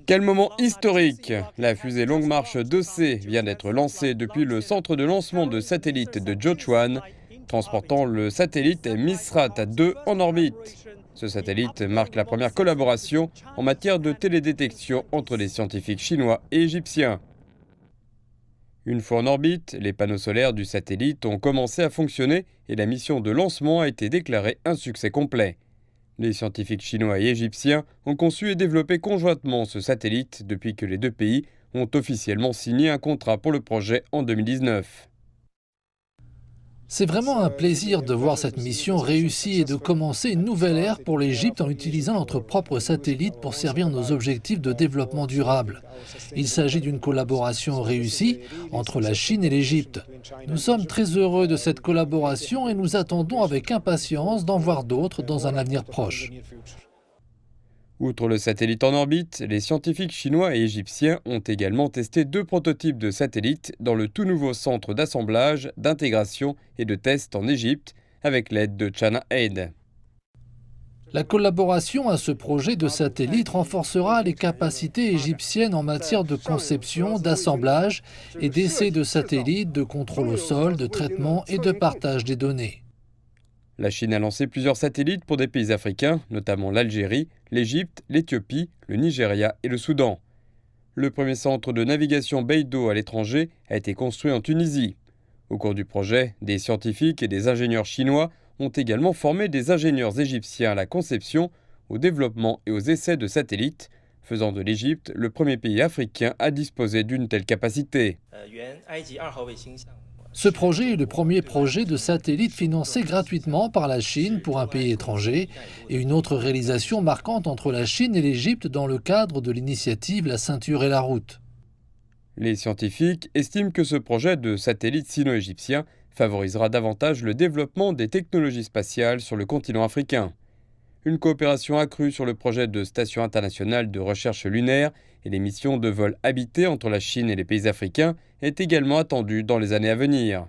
Quel moment historique! La fusée Longue Marche 2C vient d'être lancée depuis le centre de lancement de satellites de Jiuquan, transportant le satellite Misrat 2 en orbite. Ce satellite marque la première collaboration en matière de télédétection entre les scientifiques chinois et égyptiens. Une fois en orbite, les panneaux solaires du satellite ont commencé à fonctionner et la mission de lancement a été déclarée un succès complet. Les scientifiques chinois et égyptiens ont conçu et développé conjointement ce satellite depuis que les deux pays ont officiellement signé un contrat pour le projet en 2019. C'est vraiment un plaisir de voir cette mission réussie et de commencer une nouvelle ère pour l'Égypte en utilisant notre propre satellite pour servir nos objectifs de développement durable. Il s'agit d'une collaboration réussie entre la Chine et l'Égypte. Nous sommes très heureux de cette collaboration et nous attendons avec impatience d'en voir d'autres dans un avenir proche. Outre le satellite en orbite, les scientifiques chinois et égyptiens ont également testé deux prototypes de satellites dans le tout nouveau centre d'assemblage, d'intégration et de test en Égypte avec l'aide de China Aid. La collaboration à ce projet de satellite renforcera les capacités égyptiennes en matière de conception, d'assemblage et d'essai de satellites, de contrôle au sol, de traitement et de partage des données. La Chine a lancé plusieurs satellites pour des pays africains, notamment l'Algérie, l'Égypte, l'Éthiopie, le Nigeria et le Soudan. Le premier centre de navigation Beidou à l'étranger a été construit en Tunisie. Au cours du projet, des scientifiques et des ingénieurs chinois ont également formé des ingénieurs égyptiens à la conception, au développement et aux essais de satellites, faisant de l'Égypte le premier pays africain à disposer d'une telle capacité. Ce projet est le premier projet de satellite financé gratuitement par la Chine pour un pays étranger et une autre réalisation marquante entre la Chine et l'Égypte dans le cadre de l'initiative La ceinture et la route. Les scientifiques estiment que ce projet de satellite sino-égyptien favorisera davantage le développement des technologies spatiales sur le continent africain. Une coopération accrue sur le projet de station internationale de recherche lunaire et les missions de vol habité entre la Chine et les pays africains est également attendue dans les années à venir.